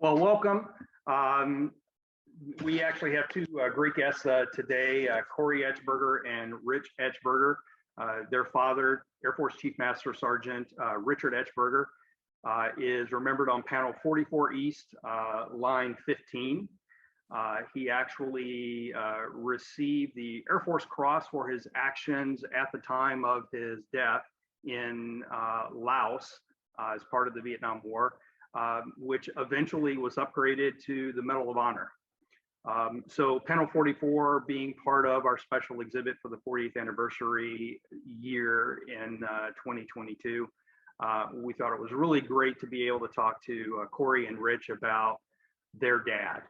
Well, welcome. We actually have two great guests today, Cory Etchberger and Rich Etchberger. Their father, Air Force Chief Master Sergeant Richard Etchberger, is remembered on panel 44 East, line 15. He actually received the Air Force Cross for his actions at the time of his death in Laos as part of the Vietnam War. Which eventually was upgraded to the Medal of Honor. So panel 44 being part of our special exhibit for the 40th anniversary year in 2022, we thought it was really great to be able to talk to Cory and Rich about their dad.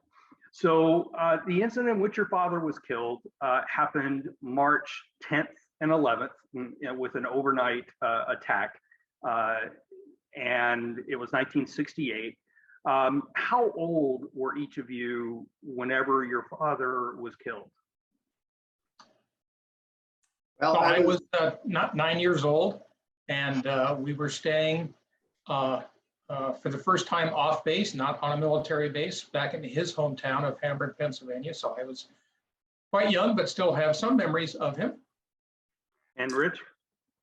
So the incident in which your father was killed happened March 10th and 11th with an overnight attack. And it was 1968. How old were each of you whenever your father was killed? Well, I was not 9 years old, and we were staying for the first time off base, not on a military base, back in his hometown of Hamburg, Pennsylvania. So I was quite young, but still have some memories of him. And Rich?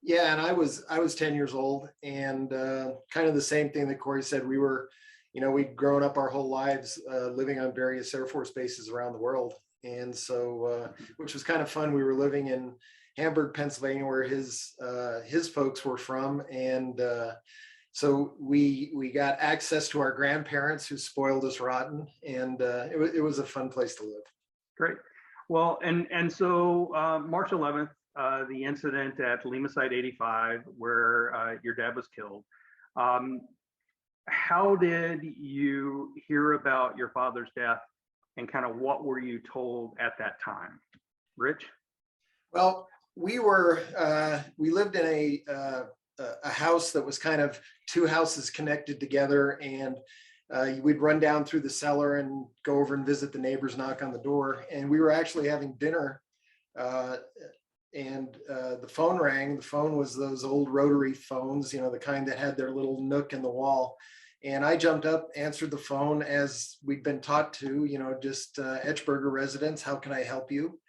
Yeah, and I was 10 years old, and kind of the same thing that Cory said. We were, we'd grown up our whole lives living on various Air Force bases around the world, and so which was kind of fun. We were living in Hamburg, Pennsylvania, where his folks were from, and so we got access to our grandparents who spoiled us rotten, and it was a fun place to live. Great. Well, and so March 11th. The incident at Lima Site 85 where your dad was killed. How did you hear about your father's death and kind of what were you told at that time? Rich? Well, we lived in a house that was kind of two houses connected together, and we'd run down through the cellar and go over and visit the neighbors, knock on the door, and we were actually having dinner. And the phone rang. The phone was those old rotary phones, the kind that had their little nook in the wall. And I jumped up, answered the phone as we'd been taught to, just Etchberger residents, how can I help you?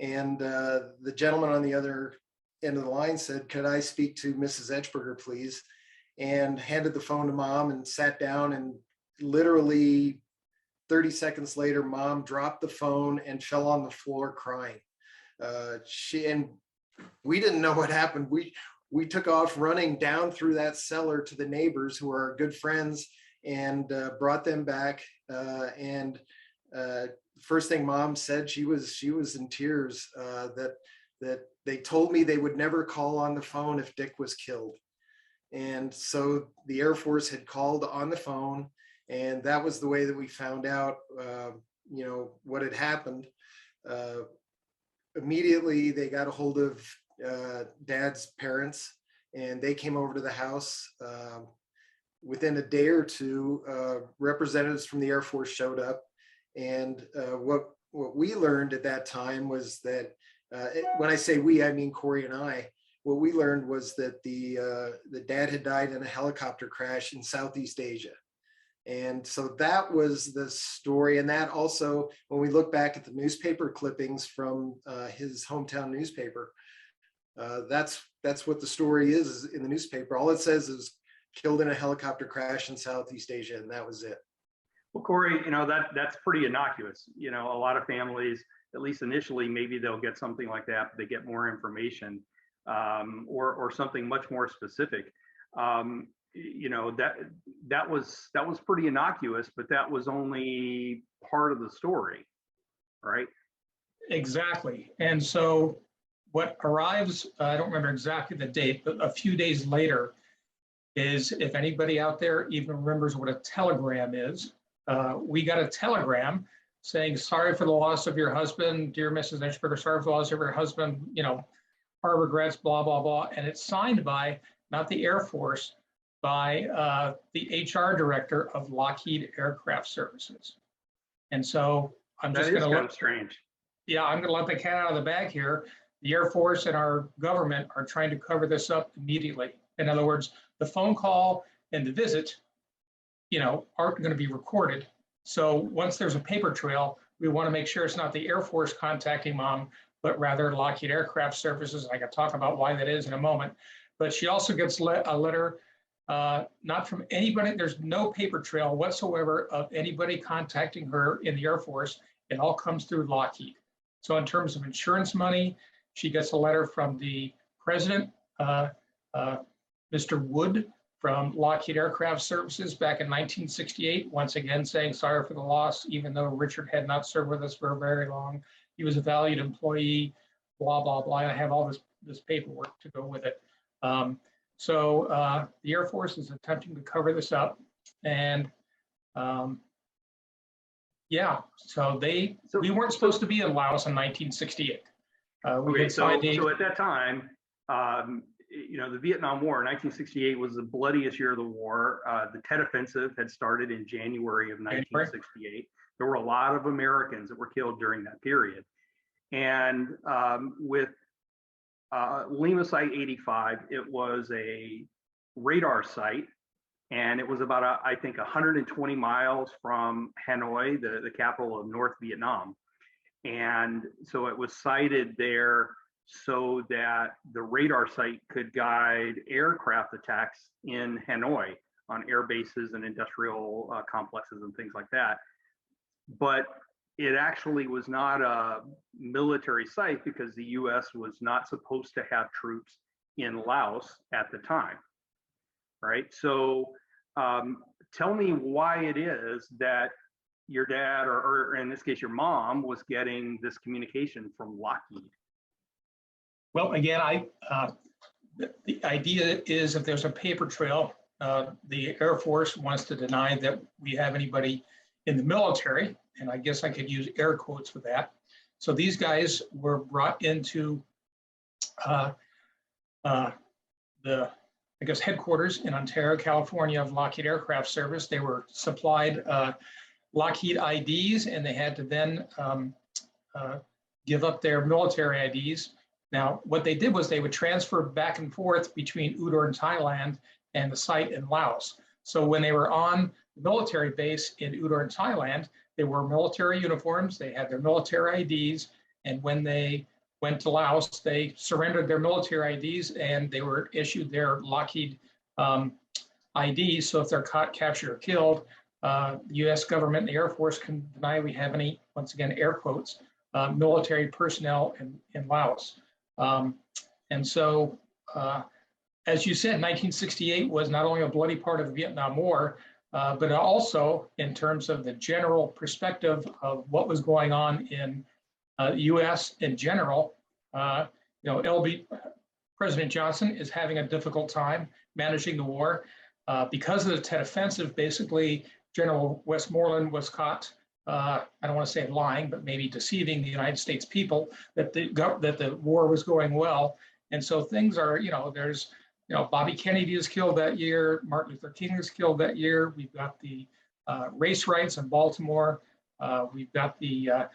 And the gentleman on the other end of the line said, could I speak to Mrs. Etchberger, please? And handed the phone to Mom and sat down, and literally 30 seconds later, Mom dropped the phone and fell on the floor crying. And we didn't know what happened. We took off running down through that cellar to the neighbors who are our good friends, and brought them back. And first thing Mom said, she was in tears, that they told me they would never call on the phone if Dick was killed. And so the Air Force had called on the phone, and that was the way that we found out, what had happened. Immediately they got a hold of Dad's parents, and they came over to the house. Within a day or two, representatives from the Air Force showed up, and what we learned at that time was that, when I say we, I mean Cory and I. What we learned was that the dad had died in a helicopter crash in Southeast Asia. And so that was the story. And that also, when we look back at the newspaper clippings from his hometown newspaper, that's what the story is in the newspaper. All it says is killed in a helicopter crash in Southeast Asia, and that was it. Well, Cory, that's pretty innocuous. A lot of families, at least initially, maybe they'll get something like that, but they get more information or something much more specific. That was pretty innocuous, but that was only part of the story, right? Exactly. And so what arrives, I don't remember exactly the date, but a few days later is, if anybody out there even remembers what a telegram is, we got a telegram saying, sorry for the loss of your husband, dear Mrs. Etchberger, sorry for the loss of your husband, our regrets, blah, blah, blah. And it's signed by, not the Air Force, by the HR director of Lockheed Aircraft Services. And so I'm just going to look strange. Yeah, I'm going to let the cat out of the bag here. The Air Force and our government are trying to cover this up immediately. In other words, the phone call and the visit aren't going to be recorded. So once there's a paper trail, we want to make sure it's not the Air Force contacting mom, but rather Lockheed Aircraft Services. I can talk about why that is in a moment. But she also gets a letter, not from anybody. There's no paper trail whatsoever of anybody contacting her in the Air Force. It all comes through Lockheed. So in terms of insurance money, she gets a letter from the president, Mr. Wood, from Lockheed Aircraft Services back in 1968, once again saying sorry for the loss, even though Richard had not served with us for very long. He was a valued employee, blah, blah, blah. I have all this paperwork to go with it. So the Air Force is attempting to cover this up. And yeah, so we weren't supposed to be in Laos in 1968. So at that time, the Vietnam War, 1968, was the bloodiest year of the war. The Tet Offensive had started in January of 1968. There were a lot of Americans that were killed during that period. And with Lima Site 85, it was a radar site, and it was about, I think, 120 miles from Hanoi, the capital of North Vietnam. And so it was sited there so that the radar site could guide aircraft attacks in Hanoi on air bases and industrial complexes and things like that. But it actually was not a military site because the US was not supposed to have troops in Laos at the time, right? So tell me why it is that your dad, or in this case, your mom, was getting this communication from Lockheed. Well, again, the idea is if there's a paper trail, the Air Force wants to deny that we have anybody in the military, and I guess I could use air quotes for that. So these guys were brought into the headquarters in Ontario, California of Lockheed Aircraft Service. They were supplied Lockheed IDs, and they had to then give up their military IDs. Now, what they did was they would transfer back and forth between Udon, Thailand, and the site in Laos. So when they were on the military base in Udon, Thailand, they wore military uniforms, they had their military IDs, and when they went to Laos, they surrendered their military IDs and they were issued their Lockheed IDs. So if they're caught, captured, or killed, the US government and the Air Force can deny we have any, once again, air quotes, military personnel in Laos. And so, as you said, 1968 was not only a bloody part of the Vietnam War, but also in terms of the general perspective of what was going on in the US in general. President Johnson is having a difficult time managing the war. Because of the Tet Offensive, basically, General Westmoreland was caught, I don't want to say lying, but maybe deceiving the United States people that the war was going well. And so things are, there's, Bobby Kennedy was killed that year, Martin Luther King was killed that year. We've got the race riots in Baltimore. We've got the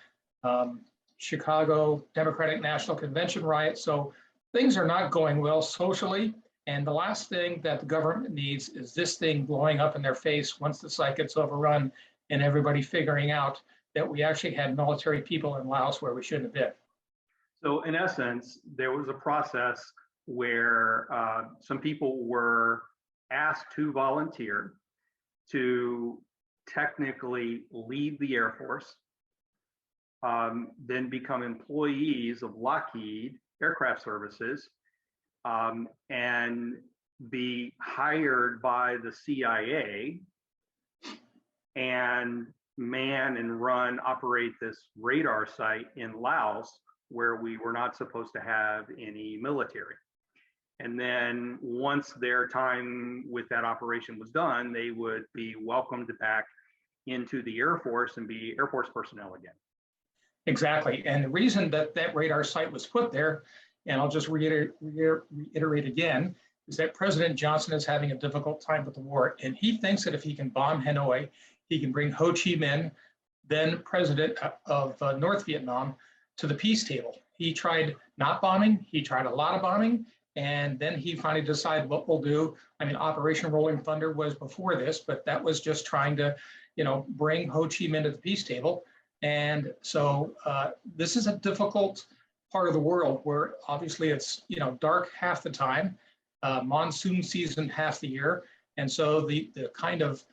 Chicago Democratic National Convention riot. So things are not going well socially. And the last thing that the government needs is this thing blowing up in their face once the site gets overrun and everybody figuring out that we actually had military people in Laos where we shouldn't have been. So in essence, there was a process where some people were asked to volunteer to technically leave the Air Force, then become employees of Lockheed Aircraft Services, and be hired by the CIA and man and operate this radar site in Laos where we were not supposed to have any military. And then once their time with that operation was done, they would be welcomed back into the Air Force and be Air Force personnel again. Exactly. And the reason that radar site was put there, and I'll just reiterate again, is that President Johnson is having a difficult time with the war. And he thinks that if he can bomb Hanoi, he can bring Ho Chi Minh, then president of North Vietnam, to the peace table. He tried not bombing, he tried a lot of bombing, And then he finally decided what we'll do. I mean, Operation Rolling Thunder was before this, but that was just trying to, bring Ho Chi Minh to the peace table. And so this is a difficult part of the world where obviously it's, dark half the time, monsoon season half the year. And so the kind of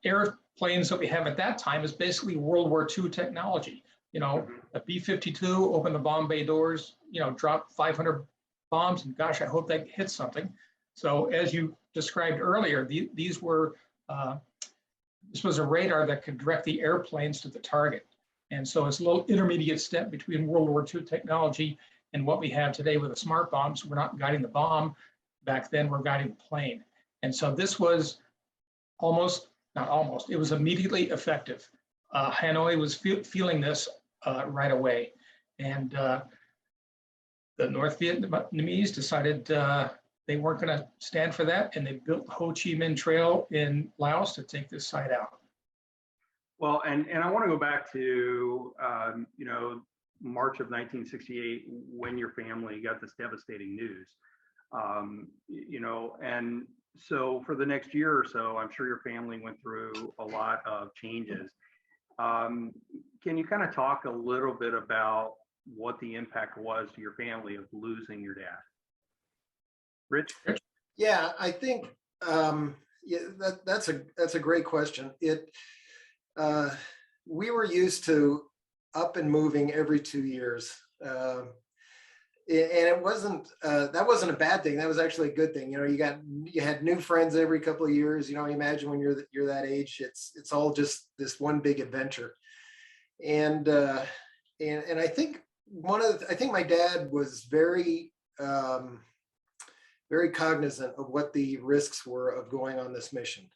airplanes that we have at that time is basically World War II technology. A B-52 opened the bomb bay doors, dropped 500 bombs, and gosh, I hope that hits something. So as you described earlier, this was a radar that could direct the airplanes to the target. And so it's a little intermediate step between World War II technology and what we have today with the smart bombs. We're not guiding the bomb. Back then, we're guiding the plane. And so this was it was immediately effective. Hanoi was feeling this right away. And the North Vietnamese decided they weren't going to stand for that, and they built the Ho Chi Minh Trail in Laos to take this site out. Well, and I want to go back to, March of 1968, when your family got this devastating news. And so for the next year or so, I'm sure your family went through a lot of changes. Can you kind of talk a little bit about what the impact was to your family of losing your dad? Rich? Yeah, I think that's a great question. We were used to up and moving every 2 years. And it wasn't that wasn't a bad thing. That was actually a good thing. You had new friends every couple of years. Imagine when you're that age, it's all just this one big adventure. And I think I think my dad was very very cognizant of what the risks were of going on this mission.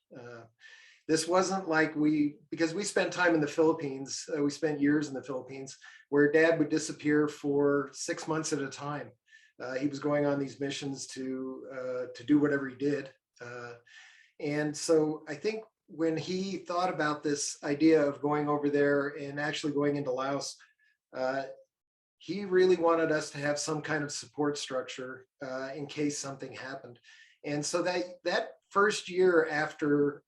This wasn't like because we spent time in the Philippines. We spent years in the Philippines, where Dad would disappear for 6 months at a time. He was going on these missions to do whatever he did. And so I think when he thought about this idea of going over there and actually going into Laos, he really wanted us to have some kind of support structure in case something happened. And so that first year after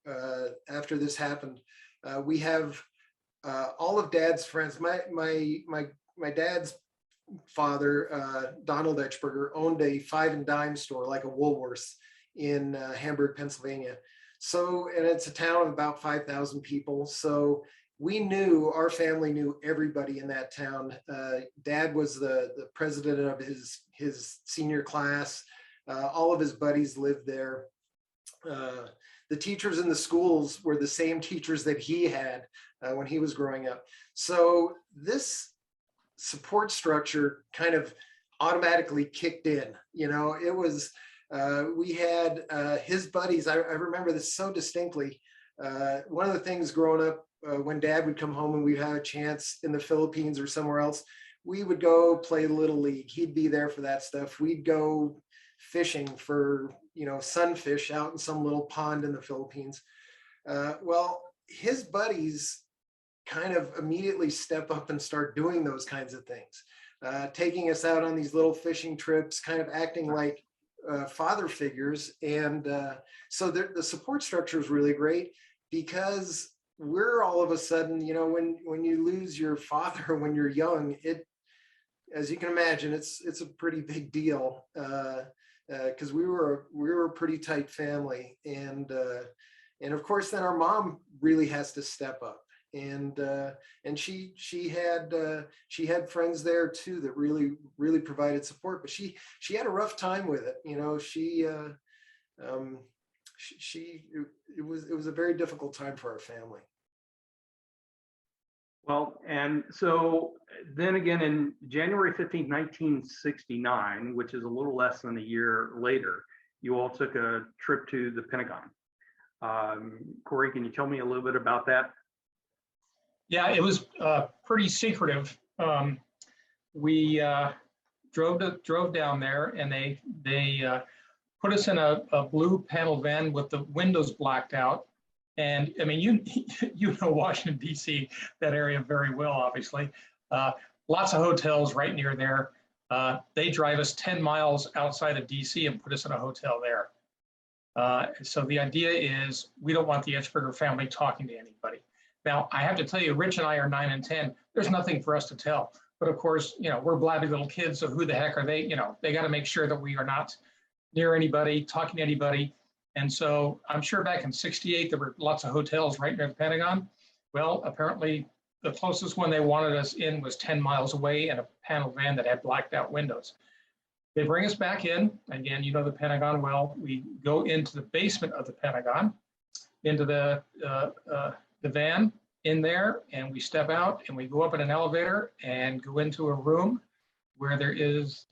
this happened, we have all of Dad's friends. My dad's father, Donald Etchberger, owned a 5 and dime store, like a Woolworths, in Hamburg, Pennsylvania. So, and it's a town of about 5,000 people. So our family knew everybody in that town. Dad was the president of his senior class. All of his buddies lived there. The teachers in the schools were the same teachers that he had when he was growing up. So this support structure kind of automatically kicked in. It was, we had his buddies. I remember this so distinctly. One of the things growing up, when Dad would come home and we'd have a chance in the Philippines or somewhere else, we would go play Little League. He'd be there for that stuff. We'd go fishing for, sunfish out in some little pond in the Philippines. Well, his buddies kind of immediately step up and start doing those kinds of things, taking us out on these little fishing trips, kind of acting like father figures. And so the support structure is really great, because we're all of a sudden, when you lose your father when you're young, as you can imagine, it's a pretty big deal, because we were a pretty tight family, and of course then our mom really has to step up, and she had friends there too that really provided support, but she had a rough time with it. It was a very difficult time for our family. Well, and so then again, in January 15, 1969, which is a little less than a year later, you all took a trip to the Pentagon. Cory, can you tell me a little bit about that? Yeah, it was pretty secretive. We drove down there, and they put us in a blue panel van with the windows blacked out. And I mean, you know Washington, D.C., that area very well, obviously. Lots of hotels right near there. They drive us 10 miles outside of DC and put us in a hotel there. So the idea is we don't want the Etchberger family talking to anybody. Now, I have to tell you, Rich and I are 9 and 10. There's nothing for us to tell. But of course, we're blabby little kids, so who the heck are they? They got to make sure that we are not near anybody, talking to anybody. And so I'm sure back in '68, there were lots of hotels right near the Pentagon. Well, apparently the closest one they wanted us in was 10 miles away in a panel van that had blacked out windows. They bring us back in. Again, the Pentagon well. We go into the basement of the Pentagon, into the van in there, and we step out and we go up in an elevator and go into a room where there is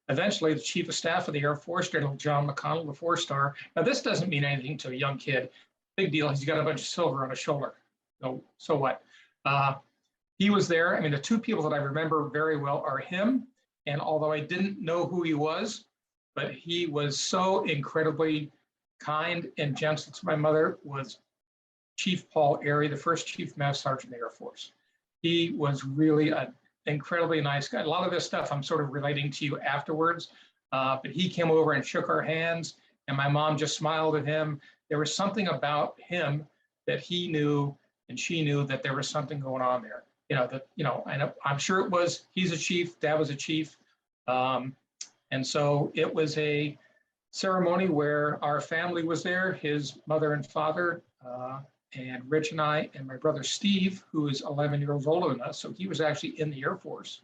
eventually the Chief of Staff of the Air Force, General John McConnell, the 4-star. Now, this doesn't mean anything to a young kid. Big deal. He's got a bunch of silver on his shoulder. So what? He was there. I mean, the two people that I remember very well are him. And although I didn't know who he was, but he was so incredibly kind and gentle to my mother, was Chief Paul Airy, the first Chief Master Sergeant of the Air Force. He was really an incredibly nice guy. A lot of this stuff I'm sort of relating to you afterwards, but he came over and shook our hands, and my mom just smiled at him. There was something about him that he knew and she knew that there was something going on there. I'm sure it was, he's a chief, Dad was a chief. And so it was a ceremony where our family was there, his mother and father, and Rich and I, and my brother Steve, who is 11 years older than us. So he was actually in the Air Force.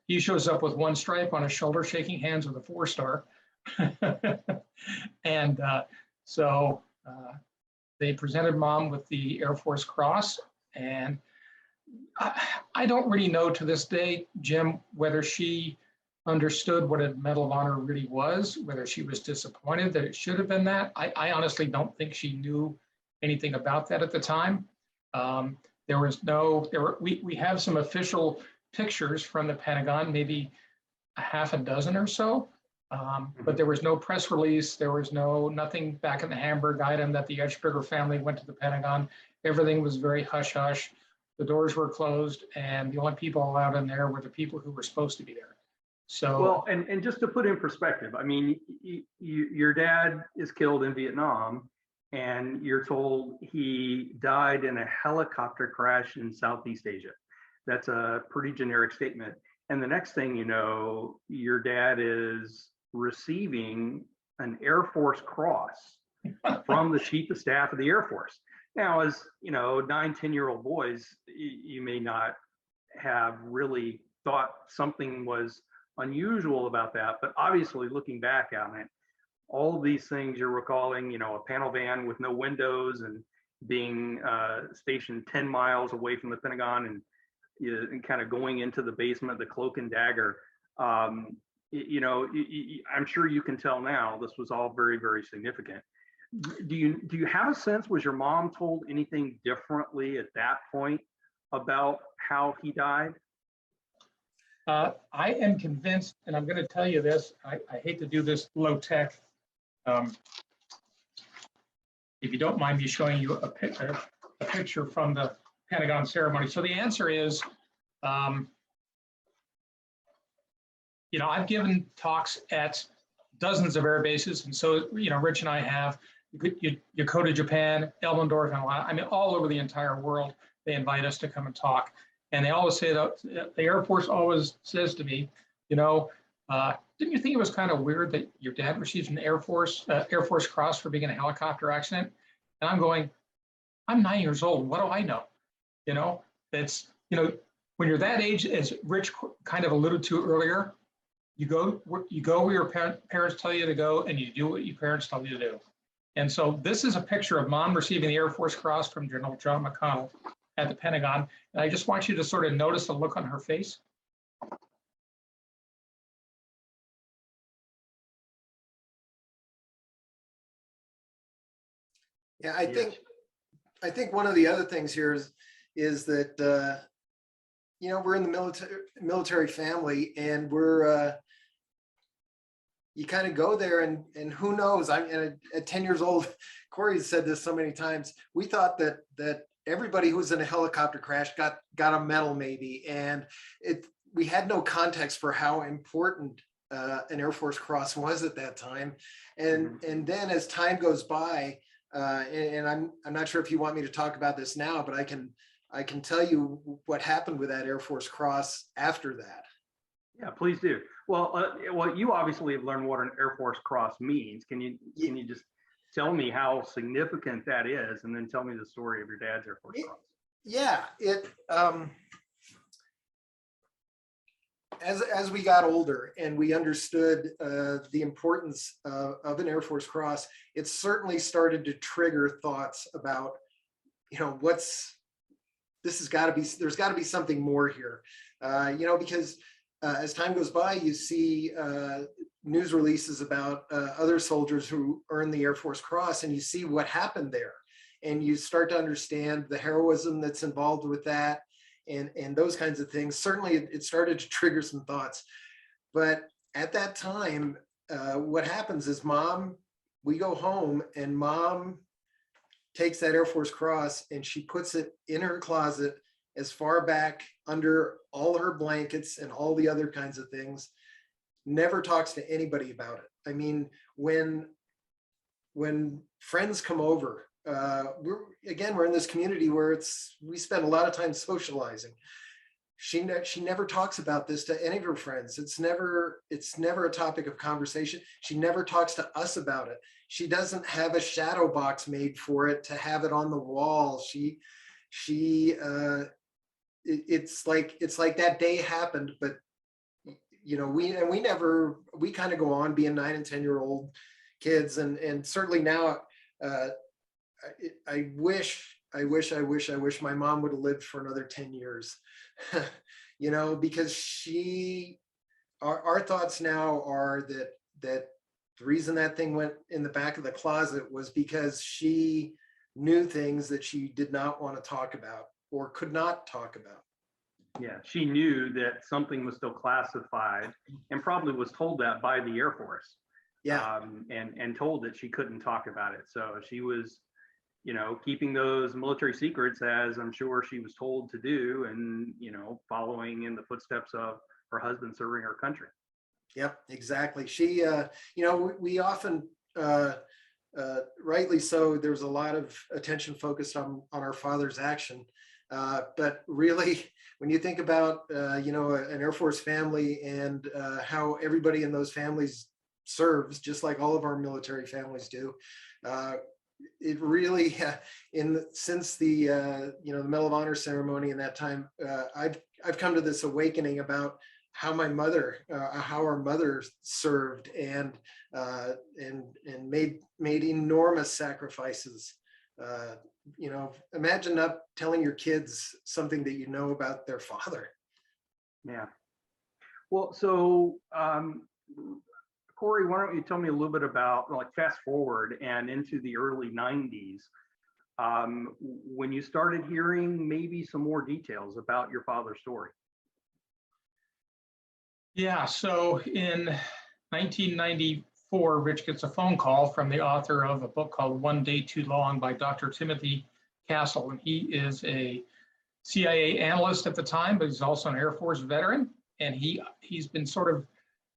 He shows up with one stripe on his shoulder, shaking hands with a 4-star. And so they presented Mom with the Air Force Cross. And I don't really know to this day, Jim, whether she understood what a Medal of Honor really was, whether she was disappointed that it should have been that. I honestly don't think she knew anything about that at the time. We have some official pictures from the Pentagon, maybe a half a dozen or so, but there was no press release. There was nothing back in the Hamburg item that the Etchberger family went to the Pentagon. Everything was very hush hush. The doors were closed, and the only people allowed in there were the people who were supposed to be there. So, well, and just to put in perspective, I mean, your dad is killed in Vietnam, and you're told he died in a helicopter crash in Southeast Asia. That's a pretty generic statement. And the next thing you know, your dad is receiving an Air Force Cross from the Chief of Staff of the Air Force. Now, as 9, 10-year-old boys, you may not have really thought something was unusual about that, but obviously looking back on it, all of these things you're recalling, a panel van with no windows and being stationed 10 miles away from the Pentagon and kind of going into the basement, the cloak and dagger. I'm sure you can tell now this was all very, very significant. Do you have a sense, was your mom told anything differently at that point about how he died? I am convinced, and I'm going to tell you this, I hate to do this low tech. If you don't mind me showing you a picture from the Pentagon ceremony. So the answer is, I've given talks at dozens of air bases, and so, Rich and I have. Yokota, Japan, Elmendorf, and all over the entire world, they invite us to come and talk. And they always say that the Air Force always says to me, didn't you think it was kind of weird that your dad received an Air Force Cross for being in a helicopter accident? And I'm going, I'm 9 years old. What do I know? It's, when you're that age, as Rich kind of alluded to earlier, you go where your parents tell you to go, and you do what your parents tell you to do. And so this is a picture of Mom receiving the Air Force Cross from General John McConnell at the Pentagon. And I just want you to sort of notice the look on her face. Yeah, I think one of the other things here is that we're in the military family, and we're you kind of go there, and who knows? At 10 years old, Cory said this so many times. We thought that everybody who was in a helicopter crash got a medal, maybe, and we had no context for how important an Air Force cross was at that time. And then as time goes by, and I'm not sure if you want me to talk about this now, but I can tell you what happened with that Air Force cross after that. Yeah, please do. Well, you obviously have learned what an Air Force cross means. Can you just tell me how significant that is, and then tell me the story of your dad's Air Force cross? Yeah, as we got older and we understood the importance of an Air Force cross, it certainly started to trigger thoughts about, there's got to be something more here, because as time goes by, you see news releases about other soldiers who earned the Air Force cross, and you see what happened there, and you start to understand the heroism that's involved with that. And those kinds of things. Certainly it started to trigger some thoughts. But at that time, what happens is we go home and mom takes that Air Force cross and she puts it in her closet as far back under all her blankets and all the other kinds of things, never talks to anybody about it. I mean, when friends come over, we're in this community where we spend a lot of time socializing. She never talks about this to any of her friends. It's never a topic of conversation. She never talks to us about it. She doesn't have a shadow box made for it to have it on the wall. It's like that day happened, but we kind of go on being 9 and 10-year-old kids, and certainly now I wish my mom would have lived for another 10 years, because our thoughts now are that the reason that thing went in the back of the closet was because she knew things that she did not want to talk about or could not talk about. Yeah, she knew that something was still classified and probably was told that by the Air Force. Yeah. And told that she couldn't talk about it. So she was, keeping those military secrets, as I'm sure she was told to do, and, following in the footsteps of her husband serving her country. Yep, exactly. She, we often, rightly so, there's a lot of attention focused on our father's action. But really, when you think about, an Air Force family and how everybody in those families serves, just like all of our military families do, it really, since the the Medal of Honor ceremony and that time, I've come to this awakening about how our mother served and made enormous sacrifices. Imagine not telling your kids something that you know about their father. Yeah. Well, so Cory, why don't you tell me a little bit about, fast forward and into the early 90s, when you started hearing maybe some more details about your father's story? Yeah, so in 1994, Rich gets a phone call from the author of a book called One Day Too Long by Dr. Timothy Castle. And he is a CIA analyst at the time, but he's also an Air Force veteran. And he's been sort of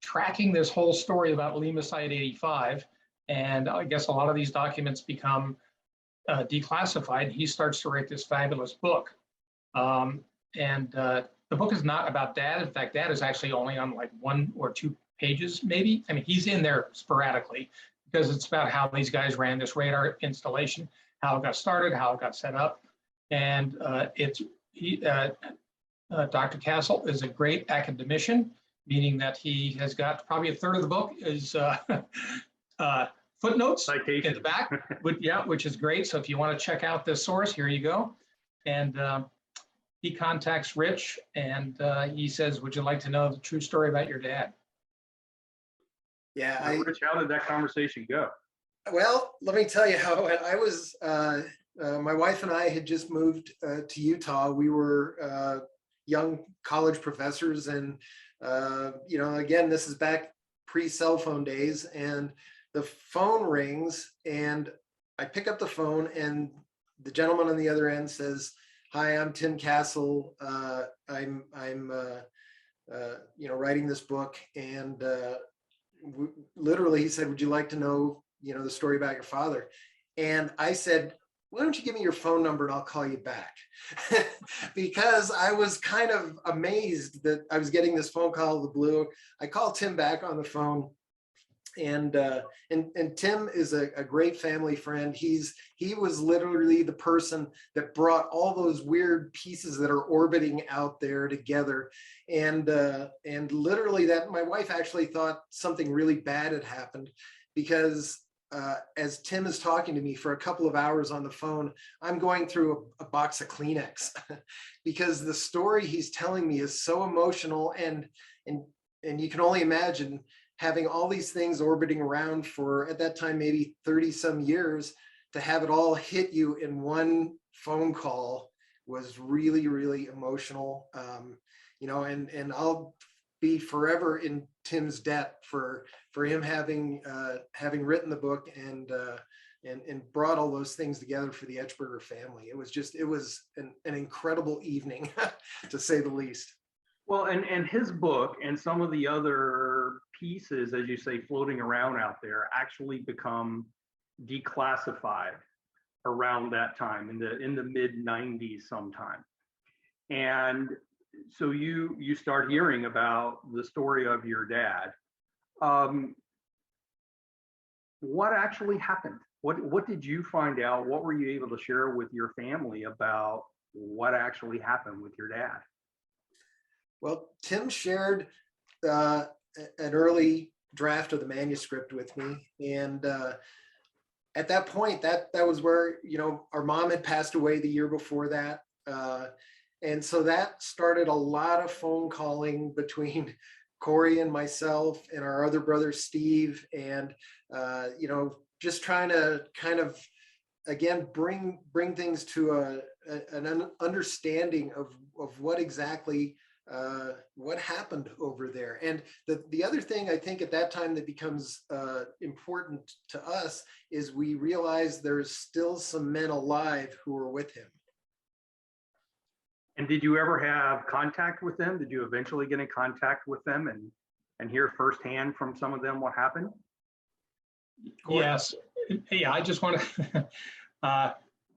tracking this whole story about Lima Site 85. And I guess a lot of these documents become declassified. He starts to write this fabulous book. The book is not about Dad. In fact, Dad is actually only on 1 or 2 pages, maybe. I mean, he's in there sporadically because it's about how these guys ran this radar installation, how it got started, how it got set up. And Dr. Castle is a great academician, meaning that he has got probably a third of the book is footnotes Citation in the back, which is great. So if you want to check out this source, here you go. And he contacts Rich and he says, "Would you like to know the true story about your dad?" Yeah. Rich, how did that conversation go? Well, let me tell you how I was. My wife and I had just moved to Utah. We were young college professors, and again, this is back pre-cell phone days, and the phone rings, and I pick up the phone, and the gentleman on the other end says, "Hi, I'm Tim Castle. I'm writing this book. And literally he said, would you like to know, the story about your father? And I said, why don't you give me your phone number and I'll call you back? Because I was kind of amazed that I was getting this phone call out of the blue. I called Tim back on the phone, and Tim is a great family friend. He was literally the person that brought all those weird pieces that are orbiting out there together. And literally that my wife actually thought something really bad had happened, because as Tim is talking to me for a couple of hours on the phone, I'm going through a box of Kleenex because the story he's telling me is so emotional, and you can only imagine having all these things orbiting around for, at that time, maybe 30 some years, to have it all hit you in one phone call was really, really emotional. And I'll be forever in Tim's debt for him having written the book and brought all those things together for the Etchberger family. It was an incredible evening, to say the least. Well, and his book and some of the other pieces, as you say, floating around out there, actually become declassified around that time in the mid 90s sometime. And so you start hearing about the story of your dad. What actually happened? What did you find out? What were you able to share with your family about what actually happened with your dad? Well, Tim shared an early draft of the manuscript with me, and at that point, that was where our mom had passed away the year before that, and so that started a lot of phone calling between Cory and myself and our other brother Steve, and just trying to kind of again bring things to an understanding of what exactly what happened over there. And the other thing I think at that time that becomes important to us is we realize there's still some men alive who are with him. And did you ever have contact with them? Did you eventually get in contact with them and hear firsthand from some of them what happened? Cory? Yes. Yeah, I just want to,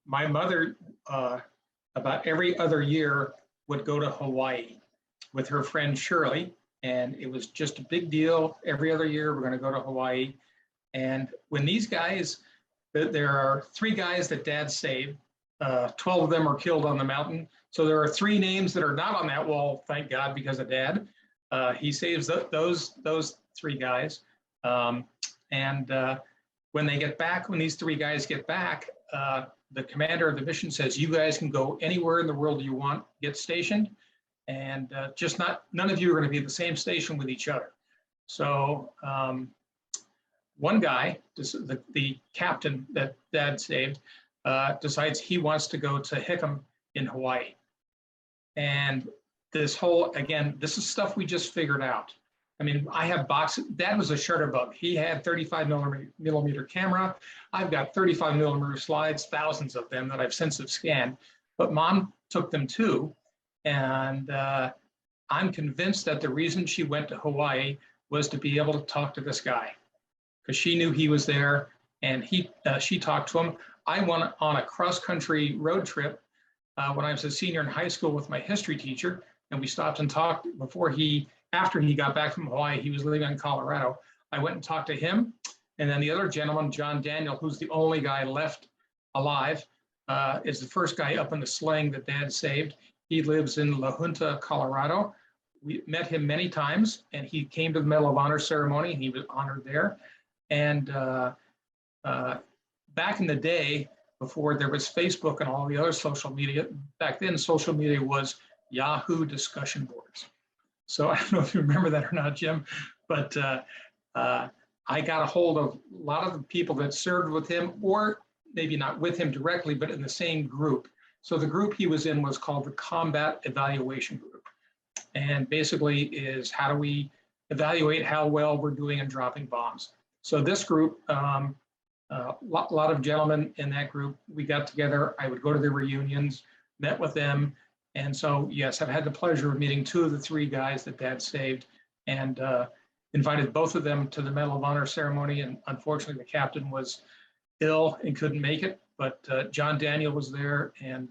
my mother about every other year would go to Hawaii with her friend Shirley, and it was just a big deal. Every other year we're going to go to Hawaii. And when these guys, there are 3 guys that Dad saved, 12 of them were killed on the mountain. So there are 3 names that are not on that wall, thank God, because of Dad. He saves those 3 guys. When they get back, when these 3 guys get back, the commander of the mission says, you guys can go anywhere in the world you want, get stationed, and none of you are going to be at the same station with each other. So one guy, the captain that Dad saved, decides he wants to go to Hickam in Hawaii. And this is stuff we just figured out. I mean, I have boxes. Dad was a shutterbug. He had 35 millimeter camera. I've got 35 millimeter slides, thousands of them that I've since have scanned. But Mom took them too. And I'm convinced that the reason she went to Hawaii was to be able to talk to this guy, because she knew he was there, and she talked to him. I went on a cross-country road trip when I was a senior in high school with my history teacher, and we stopped and talked after he got back from Hawaii. He was living in Colorado. I went and talked to him, and then the other gentleman, John Daniel, who's the only guy left alive, is the first guy up in the sling that Dad saved. He lives in La Junta, Colorado. We met him many times, and he came to the Medal of Honor ceremony, and he was honored there. And back in the day, before there was Facebook and all the other social media, back then social media was Yahoo discussion boards. So I don't know if you remember that or not, Jim, but I got a hold of a lot of the people that served with him, or maybe not with him directly, but in the same group. So the group he was in was called the Combat Evaluation Group. And basically is, how do we evaluate how well we're doing in dropping bombs? So this group, a lot of gentlemen in that group, we got together. I would go to their reunions, met with them, And so, yes, I've had the pleasure of meeting 2 of the 3 guys that Dad saved, and invited both of them to the Medal of Honor ceremony. And unfortunately, the captain was ill and couldn't make it, but John Daniel was there, and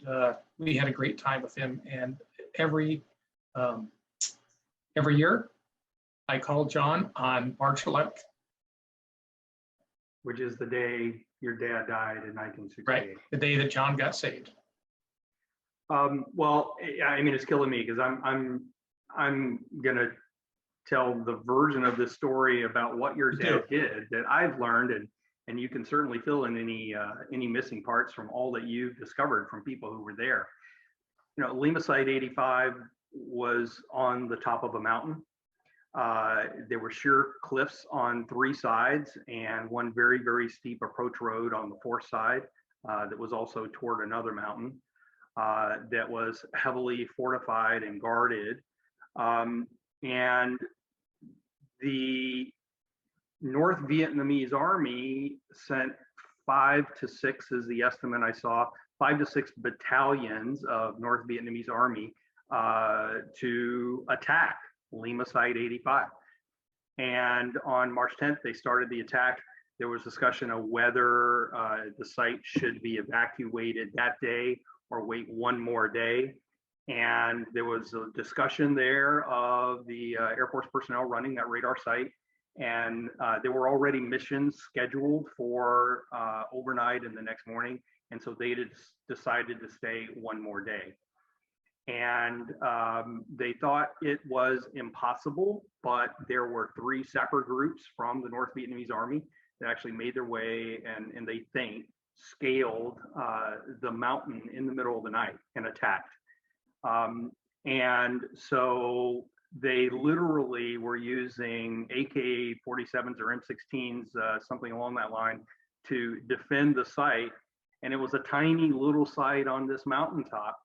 we had a great time with him. And every year, I call John on March 11th. Which is the day your dad died in 1968. Right, the day that John got saved. Well, I mean, it's killing me because I'm gonna tell the version of the story about what your dad did that I've learned, and you can certainly fill in any missing parts from all that you've discovered from people who were there. You know, Lima Site 85 was on the top of a mountain. There were sheer cliffs on 3 sides and one very, very steep approach road on the 4th side that was also toward another mountain that was heavily fortified and guarded. And the North Vietnamese Army sent 5 to 6 is the estimate I saw, 5 to 6 battalions of North Vietnamese Army to attack Lima Site 85. And on March 10th, they started the attack. There was discussion of whether the site should be evacuated that day or wait one more day. And there was a discussion there of the Air Force personnel running that radar site. And there were already missions scheduled for overnight and the next morning. And so they decided to stay one more day. And they thought it was impossible, but there were 3 sapper groups from the North Vietnamese Army that actually made their way and they think scaled the mountain in the middle of the night and attacked. And so they literally were using AK-47s or M16s, something along that line, to defend the site. And it was a tiny little site on this mountaintop.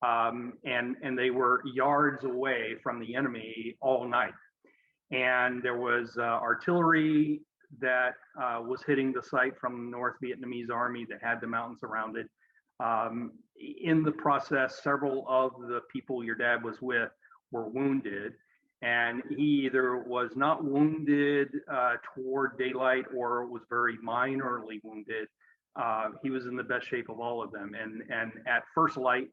And they were yards away from the enemy all night. And there was artillery that was hitting the site from the North Vietnamese Army that had the mountain surrounded. In the process, several of the people your dad was with were wounded, and he either was not wounded toward daylight or was very minorly wounded. He was in the best shape of all of them. And at first light,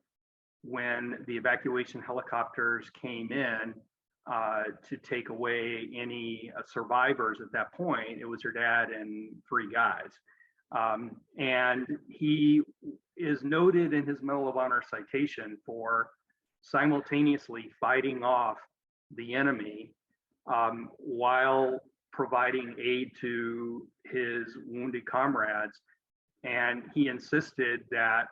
when the evacuation helicopters came in to take away any survivors at that point, it was your dad and 3 guys. And he is noted in his Medal of Honor citation for simultaneously fighting off the enemy while providing aid to his wounded comrades. And he insisted that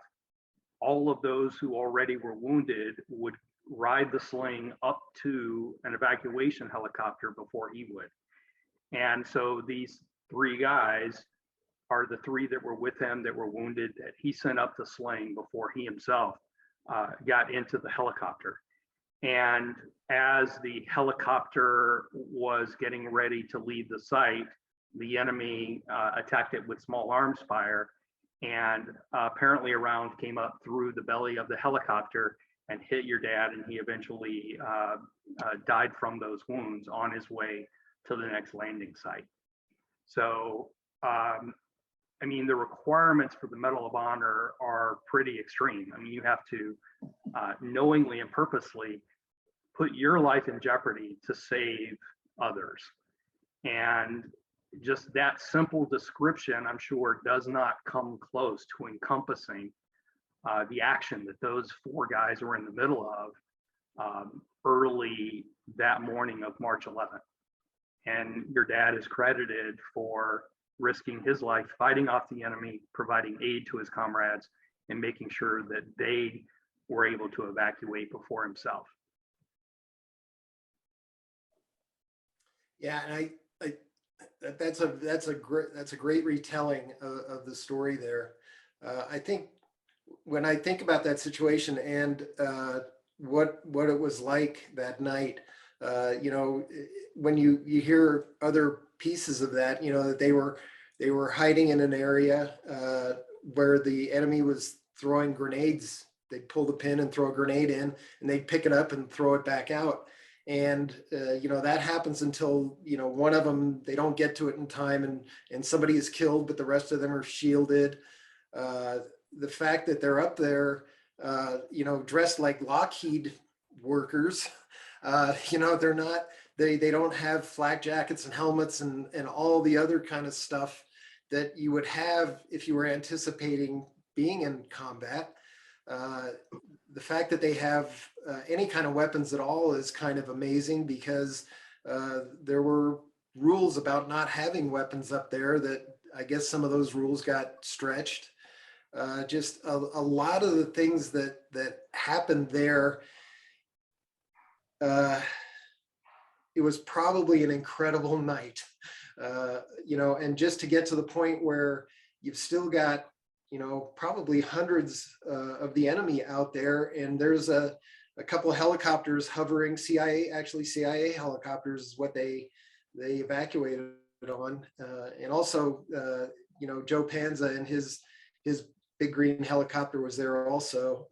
all of those who already were wounded would ride the sling up to an evacuation helicopter before he would. And so these 3 guys are the 3 that were with him that were wounded that he sent up the sling before he himself got into the helicopter. And as the helicopter was getting ready to leave the site, the enemy attacked it with small arms fire. And apparently a round came up through the belly of the helicopter and hit your dad, and he eventually died from those wounds on his way to the next landing site. So, I mean, the requirements for the Medal of Honor are pretty extreme. I mean, you have to knowingly and purposely put your life in jeopardy to save others. And just that simple description, I'm sure, does not come close to encompassing the action that those 4 guys were in the middle of early that morning of March 11th. And your dad is credited for risking his life, fighting off the enemy, providing aid to his comrades, and making sure that they were able to evacuate before himself. Yeah, and that's a great retelling of the story there. I think when I think about that situation and what it was like that night, you know, when you hear other pieces of that, you know, that they were hiding in an area where the enemy was throwing grenades they'd pull the pin and throw a grenade in, and they'd pick it up and throw it back out. And that happens until one of them, they don't get to it in time, and somebody is killed, but the rest of them are shielded. The fact that they're up there, dressed like Lockheed workers, they're not. They don't have flak jackets and helmets and all the other kind of stuff that you would have if you were anticipating being in combat. The fact that they have any kind of weapons at all is kind of amazing, because there were rules about not having weapons up there that I guess some of those rules got stretched. Just a lot of the things that happened there. It was probably an incredible night, and just to get to the point where you've still got, probably hundreds of the enemy out there, and there's a couple of helicopters hovering. CIA helicopters is what they evacuated on, and also, Joe Panza and his big green helicopter was there also.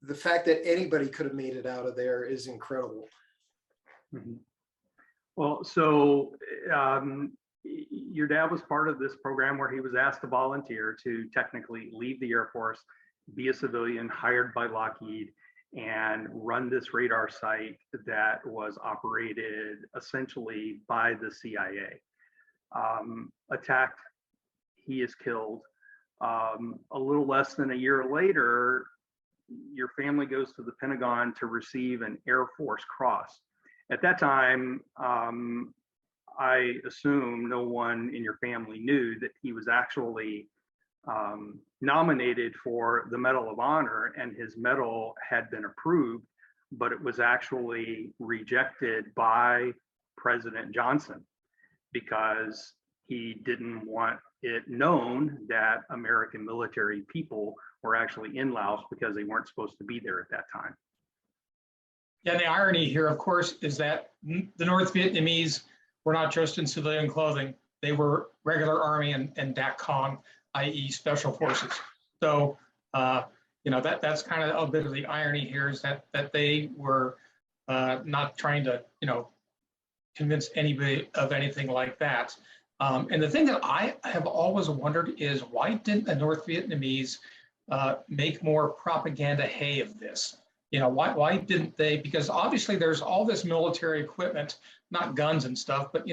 The fact that anybody could have made it out of there is incredible. Mm-hmm. Well, so your dad was part of this program where he was asked to volunteer to technically leave the Air Force, be a civilian hired by Lockheed, and run this radar site that was operated essentially by the CIA. Attacked, he is killed. A little less than a year later, your family goes to the Pentagon to receive an Air Force Cross. At that time, I assume no one in your family knew that he was actually nominated for the Medal of Honor, and his medal had been approved, but it was actually rejected by President Johnson because he didn't want it known that American military people were actually in Laos because they weren't supposed to be there at that time. Yeah, the irony here, of course, is that the North Vietnamese were not dressed in civilian clothing. They were regular Army and DAC Cong, i.e. Special Forces. So, that's kind of a bit of the irony here, is that they were not trying to, convince anybody of anything like that. And the thing that I have always wondered is, why didn't the North Vietnamese make more propaganda hay of this? Why didn't they? Because obviously there's all this military equipment, not guns and stuff, but,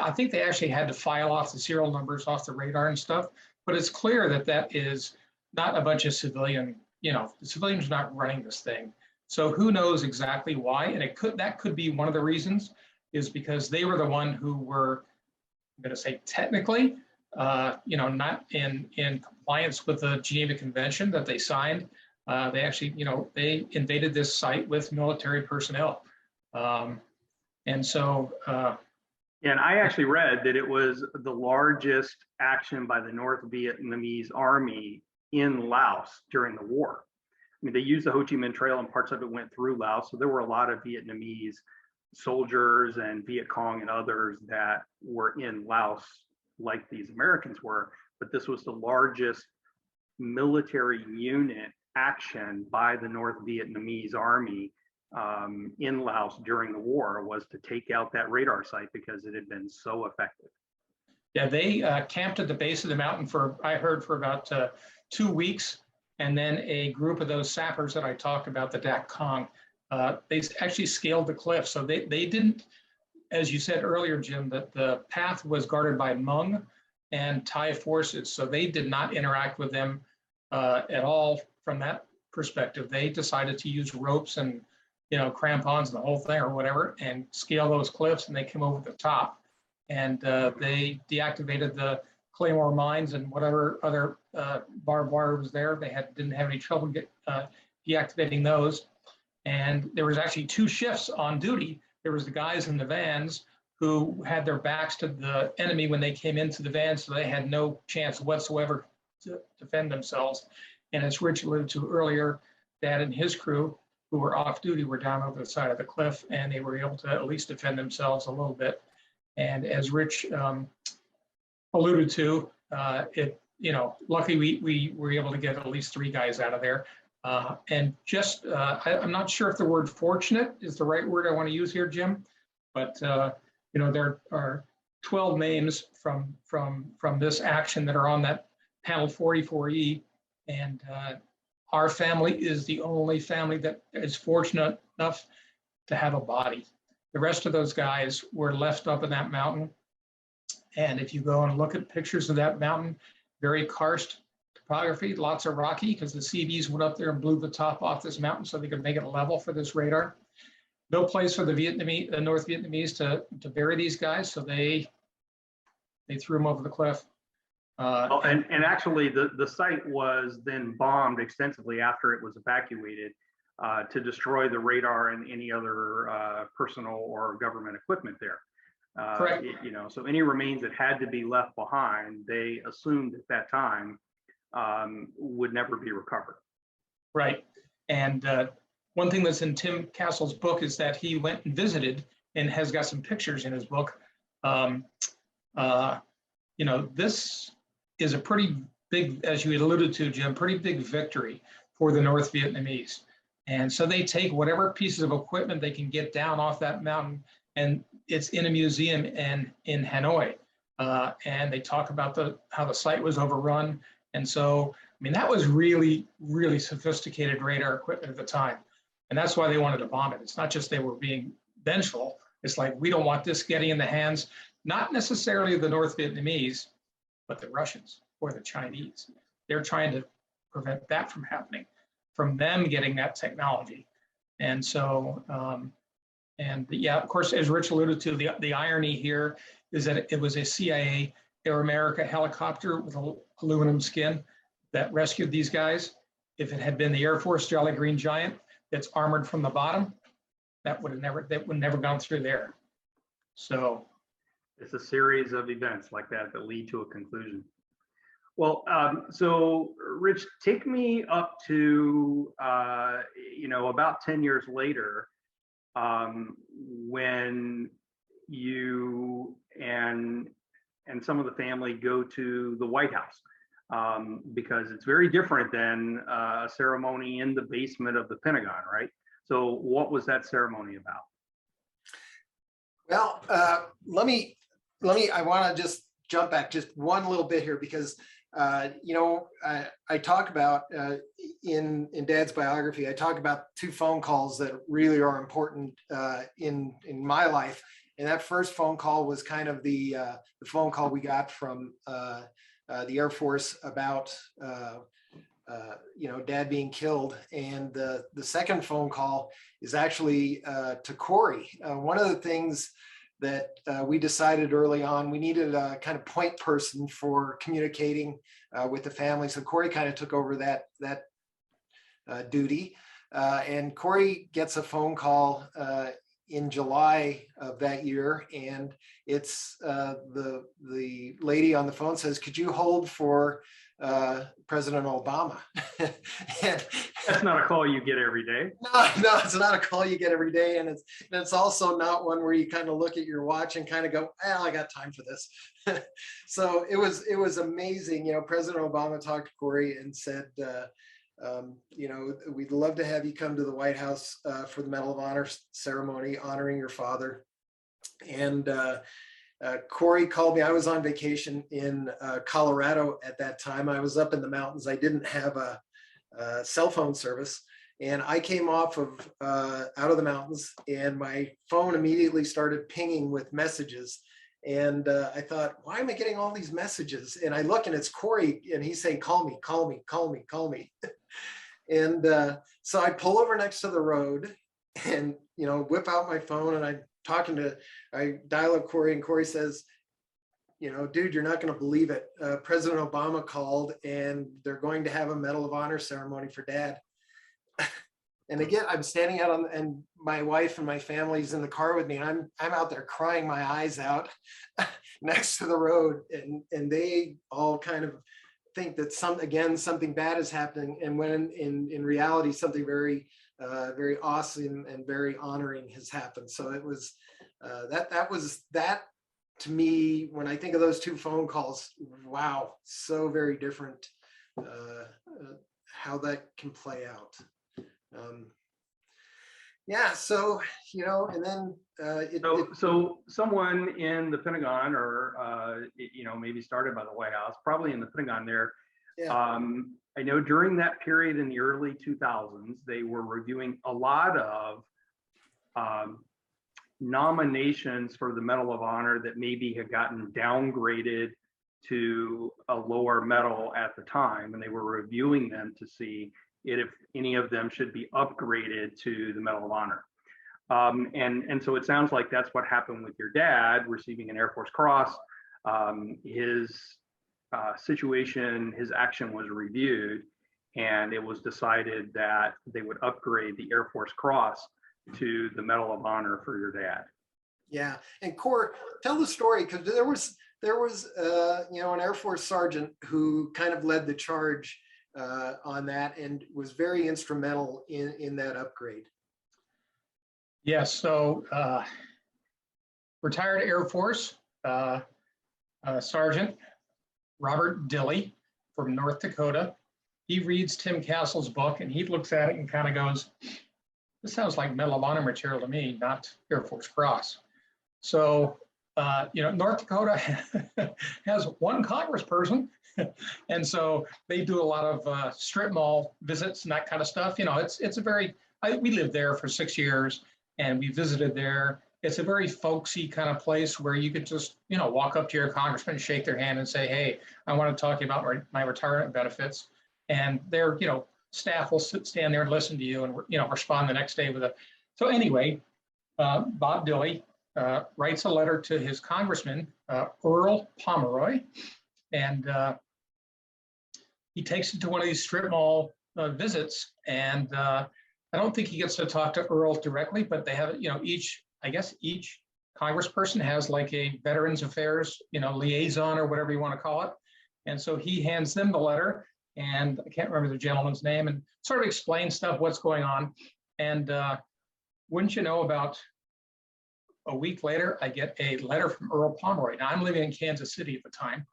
I think they actually had to file off the serial numbers off the radar and stuff. But it's clear that that is not a bunch of civilian, the civilians are not running this thing. So who knows exactly why? And that could be one of the reasons, is because they were the one who were, I'm going to say technically, not in compliance with the Geneva Convention that they signed. They actually, they invaded this site with military personnel. And so. And I actually read that it was the largest action by the North Vietnamese army in Laos during the war. I mean, they used the Ho Chi Minh Trail and parts of it went through Laos. So there were a lot of Vietnamese soldiers and Viet Cong and others that were in Laos like these Americans were. But this was the largest military unit action by the North Vietnamese army in Laos during the war, was to take out that radar site because it had been so effective. Yeah, they camped at the base of the mountain for about 2 weeks. And then a group of those sappers that I talked about, the Dak Kong, they actually scaled the cliff. So they didn't, as you said earlier, Jim, that the path was guarded by Hmong and Thai forces. So they did not interact with them at all from that perspective. They decided to use ropes and, crampons and the whole thing or whatever, and scale those cliffs, and they came over the top. And they deactivated the Claymore mines and whatever other barbed wire was there. They didn't have any trouble deactivating those. And there was actually 2 shifts on duty. There was the guys in the vans who had their backs to the enemy when they came into the van, so they had no chance whatsoever to defend themselves. And as Rich alluded to earlier, Dad and his crew, who were off duty, were down over the side of the cliff, and they were able to at least defend themselves a little bit. And as Rich alluded to, it luckily we were able to get at least 3 guys out of there. And just, I'm not sure if the word fortunate is the right word I want to use here, Jim, but there are 12 names from this action that are on that panel 44E, and our family is the only family that is fortunate enough to have a body. The rest of those guys were left up in that mountain. And if you go and look at pictures of that mountain, very karst topography, lots of rocky, because the CVs went up there and blew the top off this mountain so they could make it level for this radar. No place for the North Vietnamese to bury these guys, so they threw them over the cliff. And actually, the site was then bombed extensively after it was evacuated to destroy the radar and any other personal or government equipment there. Correct. So any remains that had to be left behind, they assumed at that time would never be recovered. Right. And one thing that's in Tim Castle's book is that he went and visited and has got some pictures in his book. This is a pretty big, as you alluded to, Jim, pretty big victory for the North Vietnamese. And so they take whatever pieces of equipment they can get down off that mountain, and it's in a museum in Hanoi. And they talk about how the site was overrun. And so, that was really, really sophisticated radar equipment at the time. And that's why they wanted to bomb it. It's not just they were being vengeful. It's like, we don't want this getting in the hands, not necessarily the North Vietnamese, but the Russians or the Chinese. They're trying to prevent that from happening, from them getting that technology. And so, of course, as Rich alluded to, the irony here is that it was a CIA Air America helicopter with aluminum skin that rescued these guys. If it had been the Air Force Jolly Green Giant that's armored from the bottom, that would never gone through there. So it's a series of events like that lead to a conclusion. Well, so Rich, take me up to about 10 years later, when you and some of the family go to the White House, because it's very different than a ceremony in the basement of the Pentagon, right? So what was that ceremony about? Well, I want to just jump back just one little bit here, because I talk about in Dad's biography, I talk about 2 phone calls that really are important in my life. And that first phone call was kind of the phone call we got from the Air Force about Dad being killed. And the second phone call is actually to Cory. One of the things that we decided early on, we needed a kind of point person for communicating with the family. So Cory kind of took over that duty. And Cory gets a phone call in July of that year, and it's the lady on the phone says, "Could you hold for President Obama?" And that's not a call you get every day. No, it's not a call you get every day, and it's also not one where you kind of look at your watch and kind of go, "Well, I got time for this." So it was amazing. President Obama talked to Cory and said, "We'd love to have you come to the White House for the Medal of Honor ceremony honoring your father." And Cory called me. I was on vacation in Colorado at that time. I was up in the mountains. I didn't have a cell phone service, and I came off of out of the mountains, and my phone immediately started pinging with messages. And I thought, why am I getting all these messages? And I look, and it's Cory, and he's saying, "Call me, call me, call me, call me." And so I pull over next to the road and, whip out my phone, and I dial up Cory, and Cory says, "Dude, you're not going to believe it. President Obama called, and they're going to have a Medal of Honor ceremony for Dad." And again, I'm standing out and my wife and my family's in the car with me. I'm out there crying my eyes out next to the road, and they all kind of think that something bad is happening, and when in reality something very very awesome and very honoring has happened. So it was that to me, when I think of those two phone calls, wow, so very different how that can play out. Yeah, so, you know, and then so someone in the Pentagon, or you know, maybe started by the White House, probably in the Pentagon there. yeah, I know during that period in the early 2000s, they were reviewing a lot of nominations for the Medal of Honor that maybe had gotten downgraded to a lower medal at the time, and they were reviewing them to see if any of them should be upgraded to the Medal of Honor. And so it sounds like that's what happened with your dad receiving an Air Force Cross. His situation, his action was reviewed, and it was decided that they would upgrade the Air Force Cross to the Medal of Honor for your dad. yeah. And Cory, tell the story, because there was you know, an Air Force sergeant who kind of led the charge on that and was very instrumental in that upgrade. Yes, so retired Air Force Sergeant Robert Dilley from North Dakota. He reads Tim Castle's book and he looks at it and kind of goes, this sounds like Medal of Honor material to me, not Air Force Cross. So, you know, North Dakota has one congressperson. And so they do a lot of strip mall visits and that kind of stuff. You know, it's a very, we lived there for 6 years and we visited there. It's a very folksy kind of place where you could just, you know, walk up to your congressman, shake their hand and say, hey, I want to talk to you about my retirement benefits. And their, you know, staff will stand there and listen to you and, you know, respond the next day with a, so anyway, Bob Dilley writes a letter to his congressman, Earl Pomeroy, and he takes it to one of these strip mall visits. And I don't think he gets to talk to Earl directly, but they have, you know, each congressperson has like a Veterans Affairs, you know, liaison or whatever you want to call it. And so he hands them the letter, and I can't remember the gentleman's name, and sort of explains stuff, what's going on. And wouldn't you know, about a week later, I get a letter from Earl Pomeroy. Now, I'm living in Kansas City at the time.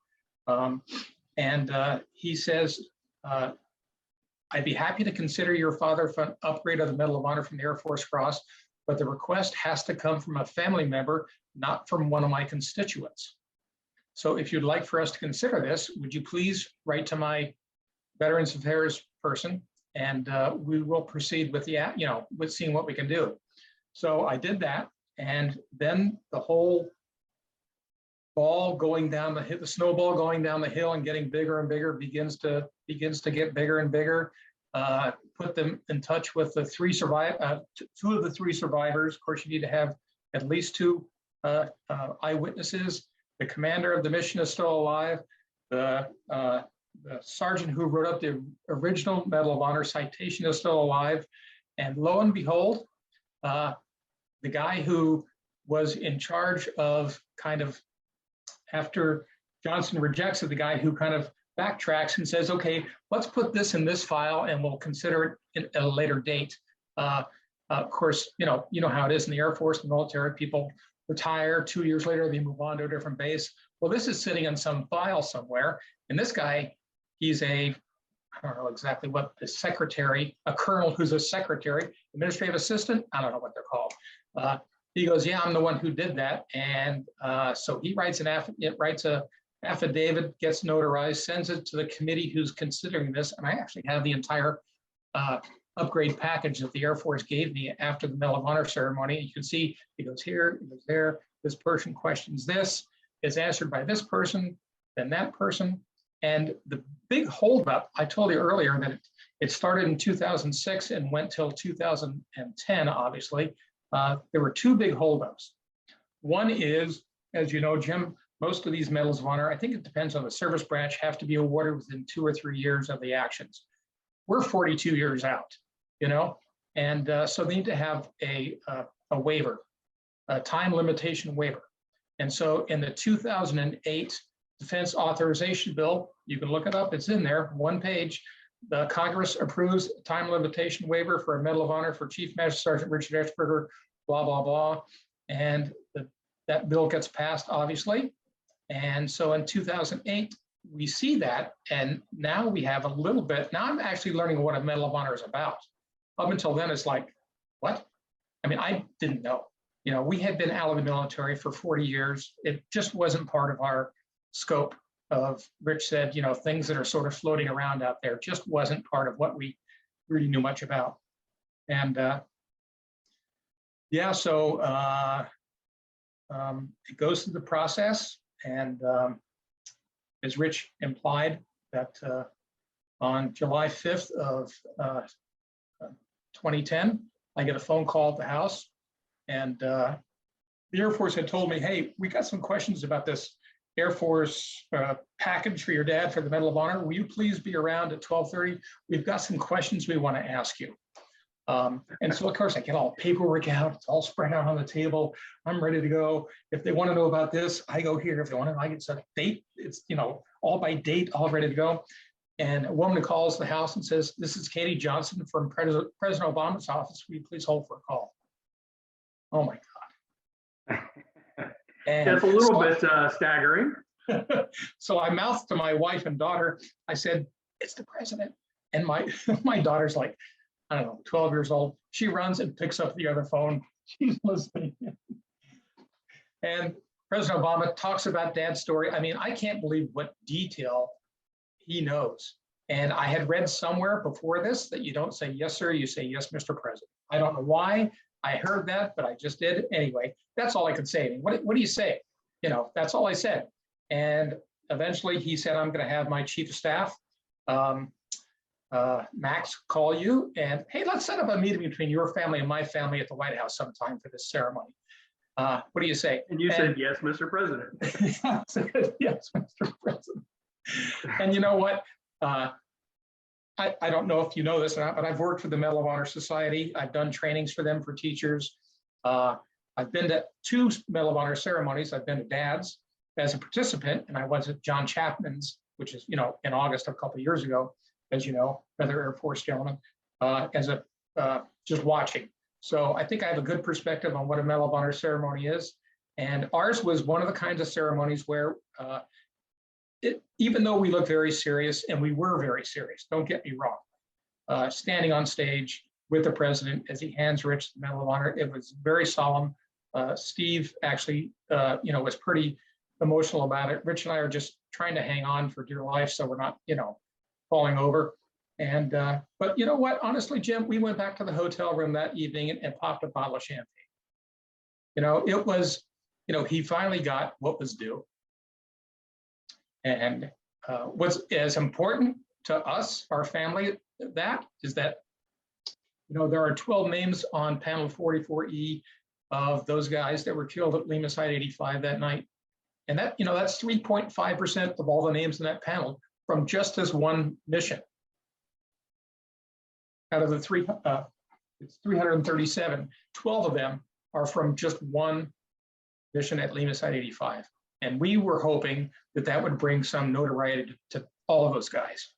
And he says, I'd be happy to consider your father for an upgrade of the Medal of Honor from the Air Force Cross, but the request has to come from a family member, not from one of my constituents. So if you'd like for us to consider this, would you please write to my Veterans Affairs person, and we will proceed with the, you know, with seeing what we can do. So I did that, and then the whole ball going down the hill, the snowball going down the hill and getting bigger and bigger begins to get bigger and bigger. Put them in touch with the two of the three survivors. Of course, you need to have at least two eyewitnesses. The commander of the mission is still alive. The sergeant who wrote up the original Medal of Honor citation is still alive. And lo and behold, the guy who was in charge of kind of, after Johnson rejects it, the guy who kind of backtracks and says, okay, let's put this in this file and we'll consider it at a later date. Of course, you know how it is in the Air Force, the military, people retire, 2 years later, they move on to a different base. Well, this is sitting in some file somewhere. And this guy, he's I don't know exactly what the secretary, a colonel who's a secretary, administrative assistant, I don't know what they're called. He goes, yeah, I'm the one who did that. And so he writes a affidavit, gets notarized, sends it to the committee who's considering this. And I actually have the entire upgrade package that the Air Force gave me after the Medal of Honor ceremony. You can see he goes here, he goes there, this person questions this, it's answered by this person, then that person. And the big holdup, I told you earlier that it started in 2006 and went till 2010, obviously. There were two big holdups. One is, as you know, Jim, most of these Medals of Honor, I think it depends on the service branch, have to be awarded within 2 or 3 years of the actions. We're 42 years out, you know, and so they need to have a waiver, a time limitation waiver. And so in the 2008 Defense Authorization Bill, you can look it up, it's in there, one page. The Congress approves time limitation waiver for a Medal of Honor for Chief Master Sergeant Richard Etchberger, blah, blah, blah. And the that bill gets passed, obviously. And so in 2008, we see that, and now we have a little bit, now I'm actually learning what a Medal of Honor is about. Up until then, it's like, what? I mean, I didn't know. You know, we had been out of the military for 40 years. It just wasn't part of our scope of, Rich said, you know, things that are sort of floating around out there, just wasn't part of what we really knew much about. And yeah, so it goes through the process, and as Rich implied, that on July 5th of 2010, I get a phone call at the house, and the Air Force had told me, hey, we got some questions about this Air Force package for your dad for the Medal of Honor. Will you please be around at 12:30? We've got some questions we want to ask you. And so, of course, I get all paperwork out. It's all spread out on the table. I'm ready to go. If they want to know about this, I go here. If they want to know, I get set date. It's, you know, all by date, all ready to go. And a woman calls the house and says, this is Katie Johnson from President Obama's office. Will you please hold for a call? Oh, my God. And that's a little bit staggering. So I mouthed to my wife and daughter, I said, it's the president. And my daughter's like, I don't know, 12 years old. She runs and picks up the other phone. She's listening. And President Obama talks about Dad's story. I mean, I can't believe what detail he knows. And I had read somewhere before this that you don't say yes, sir, you say yes, Mr. President. I don't know why I heard that, but I just did. Anyway, that's all I could say. I mean, what do you say? You know, that's all I said. And eventually he said, I'm going to have my chief of staff, Max, call you, and hey, let's set up a meeting between your family and my family at the White House sometime for this ceremony. What do you say? And you said, yes, Mr. President. I said, yes, Mr. President. And you know what? I don't know if you know this or not, but I've worked for the Medal of Honor Society. I've done trainings for them for teachers. I've been to 2 Medal of Honor ceremonies. I've been to Dad's as a participant, and I was at John Chapman's, which is, you know, in August a couple of years ago, as you know, another Air Force gentleman, as a just watching. So I think I have a good perspective on what a Medal of Honor ceremony is. And ours was one of the kinds of ceremonies where even though we look very serious, and we were very serious, don't get me wrong, standing on stage with the president as he hands Rich the Medal of Honor, it was very solemn. Steve actually, you know, was pretty emotional about it. Rich and I are just trying to hang on for dear life, so we're not, you know, falling over. And but you know what? Honestly, Jim, we went back to the hotel room that evening and popped a bottle of champagne. You know, it was, you know, he finally got what was due. And what's as important to us, our family, that is that, you know, there are 12 names on panel 44E of those guys that were killed at Lima Site 85 that night. And that, you know, that's 3.5% of all the names in that panel from just this one mission. Out of the it's 337, 12 of them are from just one mission at Lima Site 85. And we were hoping that that would bring some notoriety to all of those guys.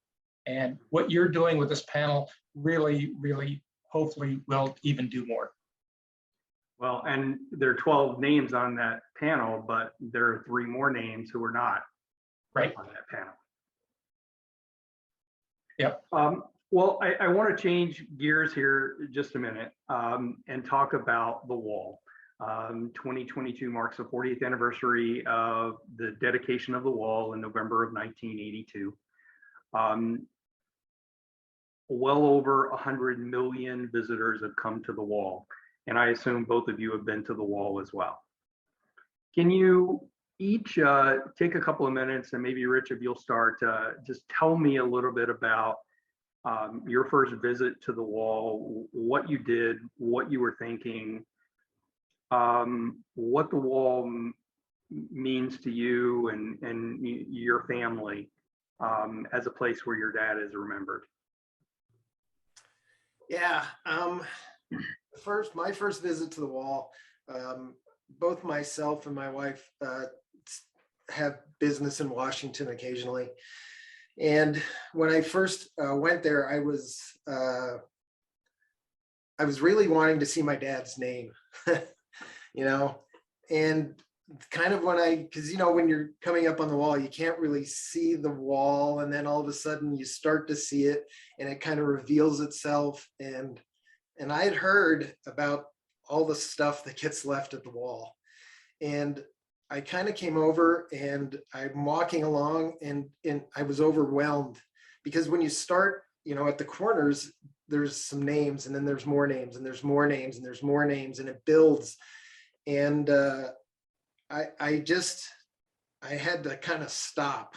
And what you're doing with this panel really, really, hopefully will even do more. Well, and there are 12 names on that panel, but there are 3 more names who are not right on that panel. Yep. Well, I want to change gears here just a minute and talk about the wall. 2022 marks the 40th anniversary of the dedication of the wall in November of 1982. Well over 100 million visitors have come to the wall, and I assume both of you have been to the wall as well. Can you each take a couple of minutes, and maybe Rich, if you'll start, just tell me a little bit about your first visit to the wall, what you did, what you were thinking, what the wall means to you and your family as a place where your dad is remembered. Yeah, my first visit to the wall, both myself and my wife have business in Washington occasionally. And when I first went there, I was really wanting to see my dad's name, you know, and kind of because when you're coming up on the wall, you can't really see the wall, and then all of a sudden you start to see it, and it kind of reveals itself. And I had heard about all the stuff that gets left at the wall, and I kind of came over, and I'm walking along, and I was overwhelmed, because when you start, at the corners, there's some names, and then there's more names, and there's more names, and there's more names, and it builds. And I had to kind of stop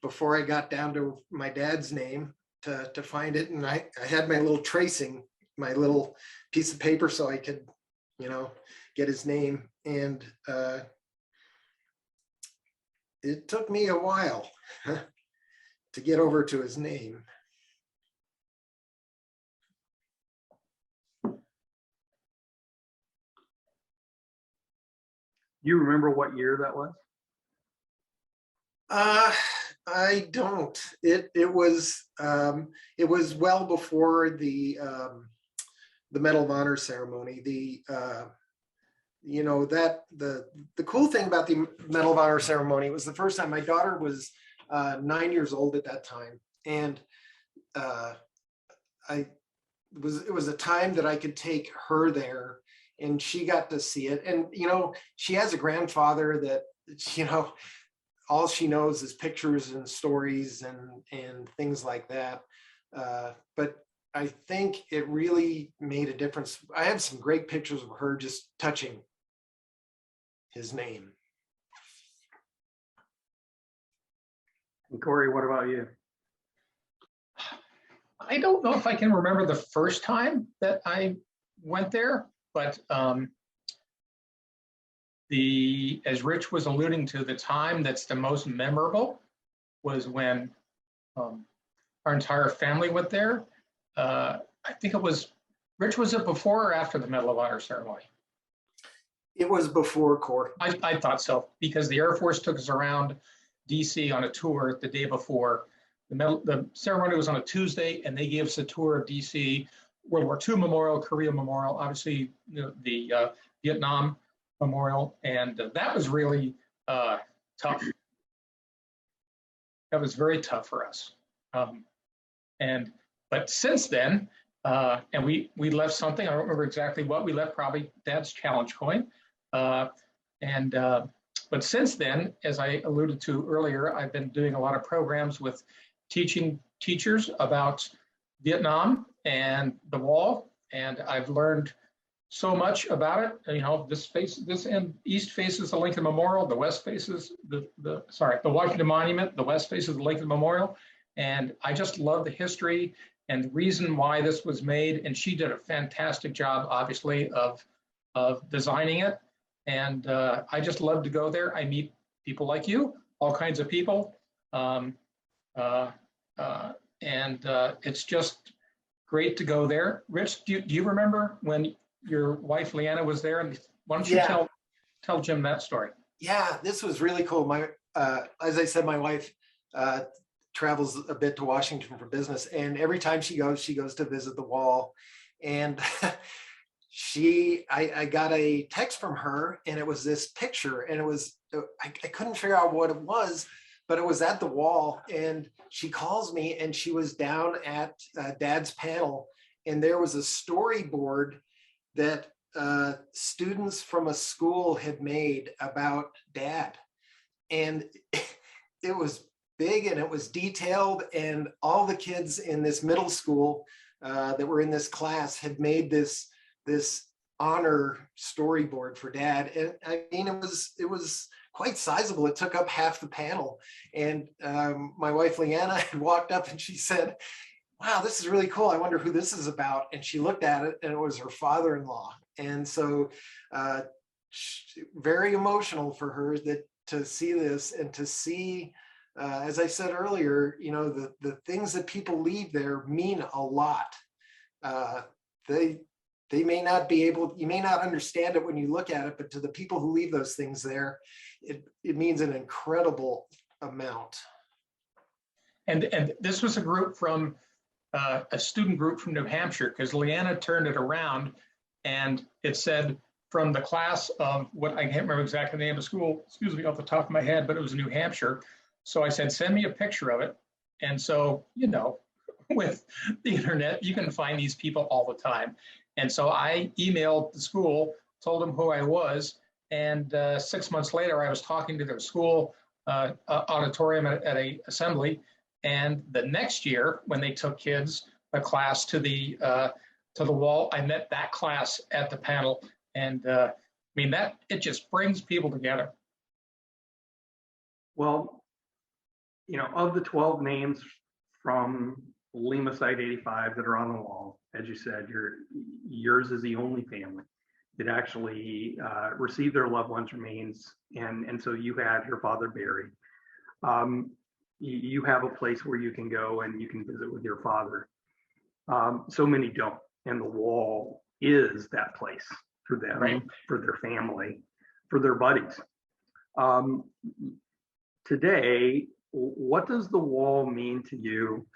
before I got down to my dad's name to find it. And I had my little tracing, my little piece of paper, so I could, get his name. And it took me a while to get over to his name. Do you remember what year that was? I don't. It was well before the Medal of Honor ceremony. The cool thing about the Medal of Honor ceremony was the first time. My daughter was 9 years old at that time, and it was a time that I could take her there, and she got to see it. And she has a grandfather that all she knows is pictures and stories and things like that. But I think it really made a difference. I have some great pictures of her just touching his name. And Cory, what about you? I don't know if I can remember the first time that I went there, but as Rich was alluding to, the time that's the most memorable was when our entire family went there. I think it was, Rich, was it before or after the Medal of Honor ceremony? It was before, Cory. I thought so, because the Air Force took us around DC on a tour the day before. The ceremony was on a Tuesday, and they gave us a tour of DC, World War II Memorial, Korea Memorial, obviously the Vietnam Memorial, and that was really tough. That was very tough for us. But since then, and we left something, I don't remember exactly what we left, probably Dad's challenge coin. But since then, as I alluded to earlier, I've been doing a lot of programs with teaching teachers about Vietnam and the wall, and I've learned so much about it. This end east faces the Lincoln Memorial, the west faces the Washington Monument, the west faces the Lincoln Memorial, and I just love the history and the reason why this was made. And she did a fantastic job, obviously, of designing it. And I just love to go there. I meet people like you, all kinds of people. It's just great to go there. Rich, do you remember when your wife Leanna was there? And why don't you tell Jim that story? Yeah, this was really cool. As I said, my wife travels a bit to Washington for business, and every time she goes to visit the wall. And I got a text from her, and it was this picture, and it was, I couldn't figure out what it was, but it was at the wall. And she calls me, and she was down at Dad's panel, and there was a storyboard that students from a school had made about Dad. And it was big, and it was detailed, and all the kids in this middle school that were in this class had made this honor storyboard for Dad. And I mean, it was quite sizable. It took up half the panel. And my wife Leanna had walked up, and she said, "Wow, this is really cool. I wonder who this is about." And she looked at it, and it was her father-in-law. And so very emotional for her to see this, and to see, as I said earlier, the things that people leave there mean a lot. They may not be able, you may not understand it when you look at it, but to the people who leave those things there, it means an incredible amount. And this was a group from, a student group from New Hampshire, because Leanna turned it around and it said, from the class of what, I can't remember exactly the name of the school, excuse me, off the top of my head, but it was New Hampshire. So I said, send me a picture of it. And so, with the internet, you can find these people all the time. And so I emailed the school, told them who I was. And 6 months later, I was talking to their school auditorium at a assembly. And the next year, when they took kids, a class to the wall, I met that class at the panel. And I mean, it just brings people together. Well, of the 12 names from Lima Site 85 that are on the wall, as you said, yours is the only family that actually received their loved ones' remains, and so you had your father buried. You have a place where you can go and you can visit with your father. So many don't, and the wall is that place for them, right, for their family, for their buddies. Today, what does the wall mean to you?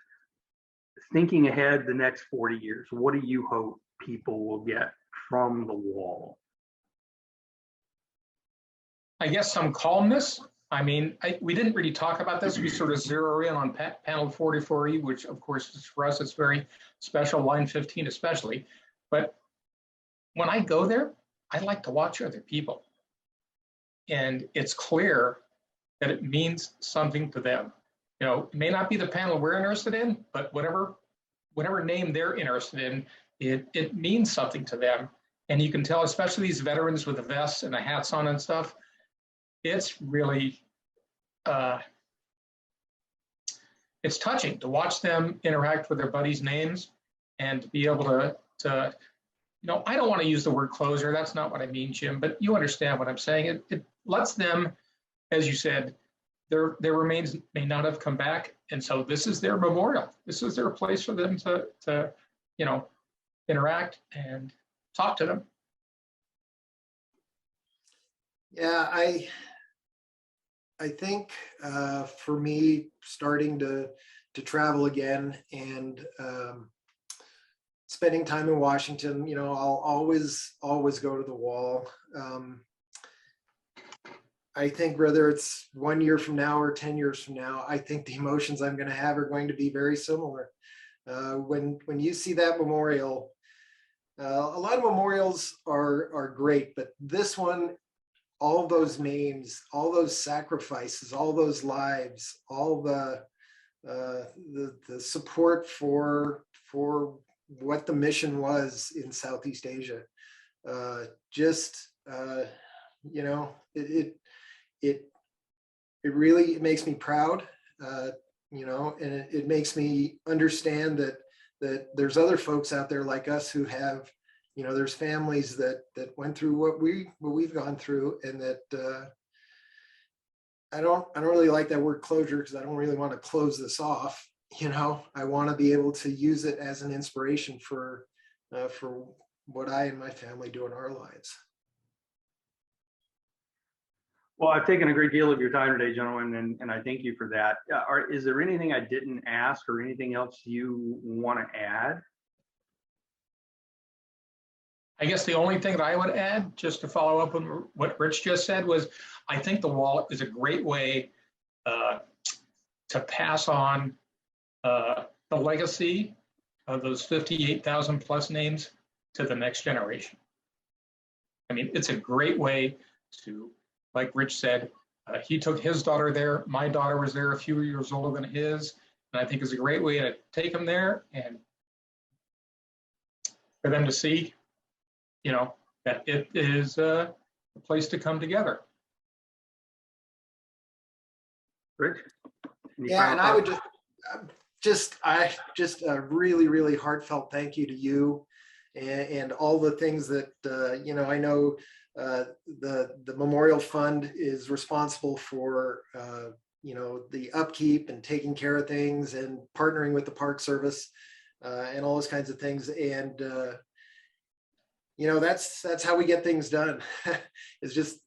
Thinking ahead the next 40 years, what do you hope people will get from the wall? I guess some calmness. I mean, we didn't really talk about this. We sort of zero in on panel 44E, which of course is, for us, it's very special, line 15 especially. But when I go there, I like to watch other people. And it's clear that it means something to them. It may not be the panel we're interested in, but whatever name they're interested in, it means something to them. And you can tell, especially these veterans with the vests and the hats on and stuff, it's really, it's touching to watch them interact with their buddies' names and to be able to I don't want to use the word closure. That's not what I mean, Jim, but you understand what I'm saying. It lets them, as you said, their remains may not have come back. And so this is their memorial. This is their place for them to interact and talk to them. Yeah, I think for me, starting to travel again and spending time in Washington, I'll always go to the wall. I think whether it's 1 year from now or 10 years from now, I think the emotions I'm going to have are going to be very similar. When you see that memorial, a lot of memorials are great, but this one, all those names, all those sacrifices, all those lives, all the support for what the mission was in Southeast Asia, it really makes me proud, and it makes me understand that there's other folks out there like us who have, there's families that went through what we've gone through, and that I don't really like that word closure, because I don't really want to close this off. I want to be able to use it as an inspiration for what I and my family do in our lives. Well, I've taken a great deal of your time today, gentlemen, and I thank you for that. Is there anything I didn't ask or anything else you want to add? I guess the only thing that I would add, just to follow up on what Rich just said, was I think the wall is a great way to pass on the legacy of those 58,000 plus names to the next generation. I mean, it's a great way to, like Rich said, he took his daughter there. My daughter was there a few years older than his. And I think it's a great way to take them there and for them to see, that it is a place to come together. Rich? Yeah, and I would just a really, really heartfelt thank you to you and all the things that, I know the Memorial Fund is responsible for, the upkeep and taking care of things and partnering with the Park Service and all those kinds of things. And, that's how we get things done. It's just,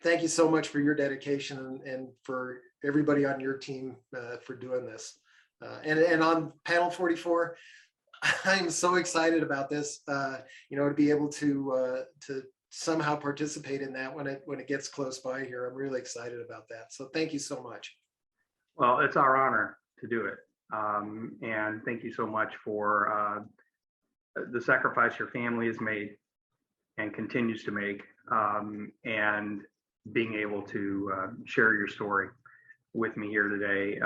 thank you so much for your dedication and for everybody on your team for doing this. And on panel 44, I'm so excited about this, to be able to somehow participate in that when it gets close by here. I'm really excited about that. So thank you so much. Well, it's our honor to do it. And thank you so much for the sacrifice your family has made and continues to make, and being able to share your story with me here today.